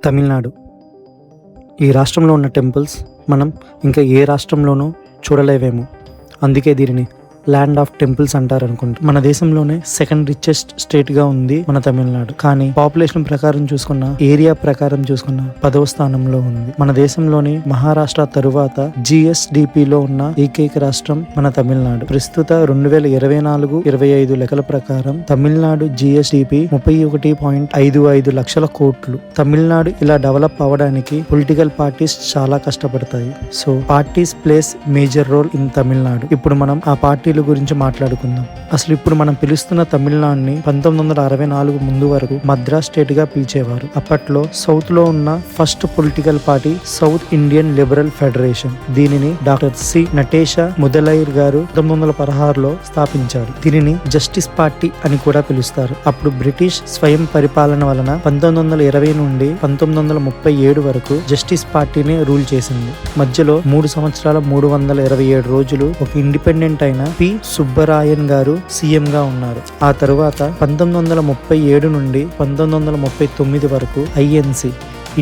తమిళనాడు. ఈ రాష్ట్రంలో ఉన్న టెంపుల్స్ మనం ఇంకా ఏ రాష్ట్రంలోనూ చూడలేవేమో. అందుకే దీనిని ల్యాండ్ ఆఫ్ టెంపుల్స్ అంటారు అనుకుంటా. మన దేశంలోనే సెకండ్ రిచెస్ట్ స్టేట్ గా ఉంది మన తమిళనాడు. కానీ పాపులేషన్ ప్రకారం చూసుకున్న, ఏరియా ప్రకారం చూసుకున్న 10వ స్థానంలో ఉంది. మన దేశంలోని మహారాష్ట్ర తరువాత GSDPలో ఉన్న ఏకైక రాష్ట్రం మన తమిళనాడు. ప్రస్తుత 2024-25 లెక్కల ప్రకారం తమిళనాడు GSDP 31.55 లక్షల కోట్లు. తమిళనాడు ఇలా డెవలప్ అవ్వడానికి పొలిటికల్ పార్టీస్ చాలా కష్టపడతాయి. So parties plays major role in Tamil Nadu. ఇప్పుడు మనం ఆ పార్టీ గురించి మాట్లాడుకుందాం. అసలు ఇప్పుడు మనం పిలుస్తున్న తమిళనాడుని 1964 ముందు వరకు మద్రాస్ స్టేట్ గా పిలిచేవారు. అప్పట్లో సౌత్ లో ఉన్న first political party south Indian liberal federation. దీనిని డాక్టర్ సి నటేష ముదలైర్ గారు 1916లో స్థాపించారు. దీనిని జస్టిస్ పార్టీ అని కూడా పిలుస్తారు. అప్పుడు బ్రిటిష్ స్వయం పరిపాలన వలన 1920 నుండి 1937 వరకు జస్టిస్ పార్టీని రూల్ చేసింది. మధ్యలో 3 సంవత్సరాల 327 రోజులు ఒక ఇండిపెండెంట్ అయిన పి సుబ్బరాయన్ గారు సీఎం గా ఉన్నారు. ఆ తరువాత 1937 నుండి 1939 వరకు INC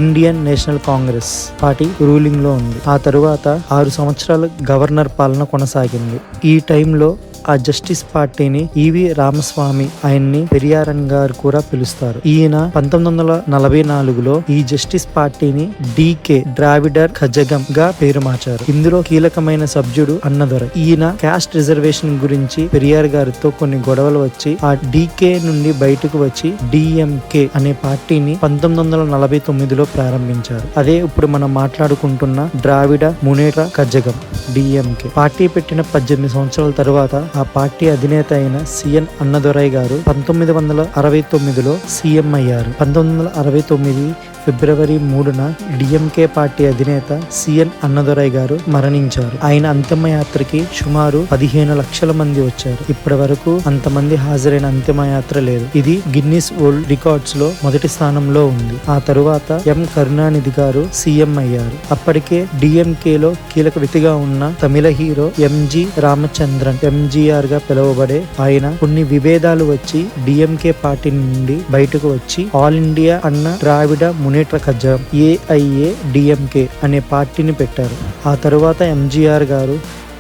Indian national Congress party ruling లో ఉంది. ఆ తరువాత 6 సంవత్సరాలు గవర్నర్ పాలన కొనసాగింది. ఈ టైంలో ఆ జస్టిస్ పార్టీని ఈవి రామస్వామి, ఆయన్ని పెరియారన్ గారు కూడా పిలుస్తారు. ఈయన 1944లో ఈ జస్టిస్ పార్టీని DK ద్రావిడర్ కజగం గా పేరు మార్చారు. ఇందులో కీలకమైన సభ్యుడు అన్నదొరై. ఈయన క్యాస్ట్ రిజర్వేషన్ గురించి పెరియార్ గారితో కొన్ని గొడవలు వచ్చి ఆ DK నుండి బయటకు వచ్చి DMK అనే పార్టీని 1949లో ప్రారంభించారు. అదే ఇప్పుడు మనం మాట్లాడుకుంటున్న ద్రావిడ మునేట్ర కజగం DMK. పార్టీ పెట్టిన 18 సంవత్సరాల తరువాత ఆ పార్టీ అధినేత అయిన CN అన్నదొరై గారు 1969లో సీఎం అయ్యారు. 1969 ఫిబ్రవరి 3న DMK పార్టీ అధినేత CN అన్నదొరై గారు మరణించారు. ఆయన అంతిమయాత్రకి సుమారు 15 లక్షల మంది వచ్చారు. ఇప్పటి వరకు అంతమంది హాజరైన అంతిమయాత్ర లేదు. ఇది గిన్నిస్ వరల్డ్ రికార్డ్స్ లో మొదటి స్థానంలో ఉంది. ఆ తరువాత M కరుణానిధి గారు సీఎం అయ్యారు. అప్పటికే DMKలో కీలక వ్యక్తిగా ఉన్న తమిళ హీరో MG రామచంద్రన్ MGR గా పిలువబడే ఆయన కొన్ని విభేదాలు వచ్చి DMK పార్టీ నుండి బయటకు వచ్చి ఆల్ ఇండియా అన్న ద్రావిడ మునేట్ర కజగం AIADMK అనే పార్టీని పెట్టారు. ఆ తరువాత MGR గారు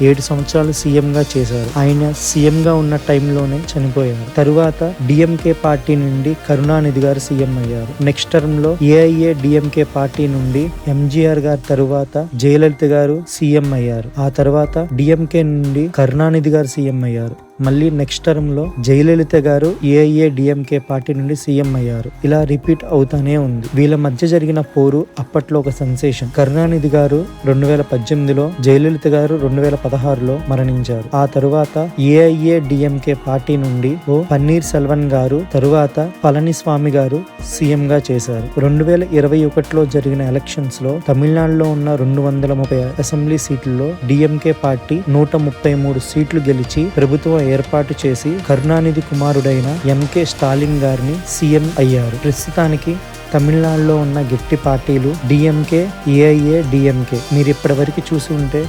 7 సంవత్సరాలు సీఎం గా చేశారు. ఆయన సీఎం గా ఉన్న టైంలోనే చనిపోయారు. తరువాత DMK పార్టీ నుండి కరుణానిధి గారు సీఎం అయ్యారు. నెక్స్ట్ టర్మ్ లో AIADMK పార్టీ నుండి MGR గారు తరువాత జయలలిత గారు సీఎం అయ్యారు. ఆ తర్వాత DMK నుండి కరుణానిధి గారు సీఎం అయ్యారు. మళ్ళీ నెక్స్ట్ టర్మ్ లో జయలలిత గారు AIADMK పార్టీ నుండి సీఎం అయ్యారు. ఇలా రిపీట్ అవుతానే ఉంది. వీళ్ళ మధ్య జరిగిన పోరు అప్పట్లో ఒక సెన్సేషన్. కరుణానిధి గారు 2018లో, జయలలిత గారు 2016లో మరణించారు. ఆ తరువాత AIADMK పార్టీ నుండి పన్నీర్ సెల్వన్ గారు, తరువాత పళనిస్వామి గారు సీఎం గా చేశారు. 2021లో జరిగిన ఎలక్షన్స్ లో తమిళనాడులో ఉన్న 230 అసెంబ్లీ సీట్లలో DMK పార్టీ 133 సీట్లు గెలిచి ప్రభుత్వం ఏర్పాటు చేసి కరుణానిధి కుమారుడైన MK స్టాలిన్ గారిని సీఎం అయ్యారు. ప్రస్తుతానికి తమిళనాడులో ఉన్న గట్టి పార్టీలు DMK, AIADMK. మీరు ఇప్పటి వరకు చూసి ఉంటే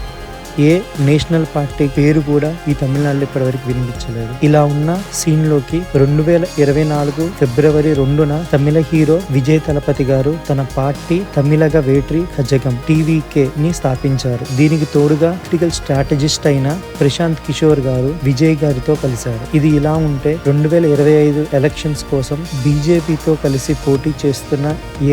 ఏ నేషనల్ పార్టీ పేరు కూడా ఈ తమిళనాడులో ఇప్పటివరకు వినిపించలేదు. ఇలా ఉన్న సీన్ లోకి 2024 ఫిబ్రవరి 2న తమిళ హీరో విజయ్ తలపతి గారు తన పార్టీ తమిళగ వేట్రి కజగం TVK ని స్థాపించారు. దీనికి తోడుగా పొలిటికల్ స్ట్రాటజిస్ట్ అయిన ప్రశాంత్ కిషోర్ గారు విజయ్ గారితో కలిశారు. ఇది ఇలా ఉంటే 2025 ఎలక్షన్స్ కోసం BJPతో కలిసి పోటీ చేస్తున్న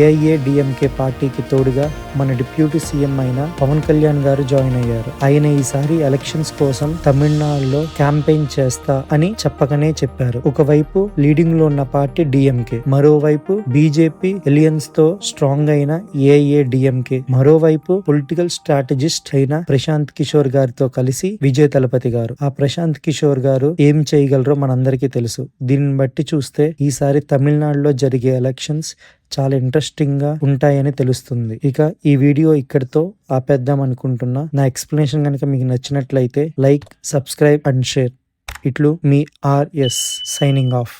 AIADMK పార్టీకి తోడుగా మన డిప్యూటీ సీఎం అయిన పవన్ కళ్యాణ్ గారు జాయిన్ అయ్యారు. ఆయన ఈసారి ఎలక్షన్స్ కోసం తమిళనాడులో క్యాంపెయిన్ చేస్తా అని చెప్పకనే చెప్పారు. ఒకవైపు లీడింగ్ లో ఉన్న పార్టీ DMK, మరోవైపు BJP ఎలియన్స్ తో స్ట్రాంగ్ అయిన AIADMK, మరోవైపు పొలిటికల్ స్ట్రాటజిస్ట్ అయిన ప్రశాంత్ కిషోర్ గారితో కలిసి విజయ్ తలపతి గారు. ఆ ప్రశాంత్ కిషోర్ గారు ఏం చేయగలరో మనందరికీ తెలుసు. దీన్ని బట్టి చూస్తే ఈసారి తమిళనాడులో జరిగే ఎలక్షన్స్ చాలా ఇంట్రెస్టింగ్ గా ఉంటాయని తెలుస్తుంది. ఇక ఈ వీడియో ఇక్కడితో ఆపేద్దాం అనుకుంటున్నా. నా ఎక్స్ప్లెనేషన్ కనుక మీకు నచ్చినట్లయితే లైక్, సబ్స్క్రైబ్ అండ్ షేర్. ఇట్లు మీ RS సైనింగ్ ఆఫ్.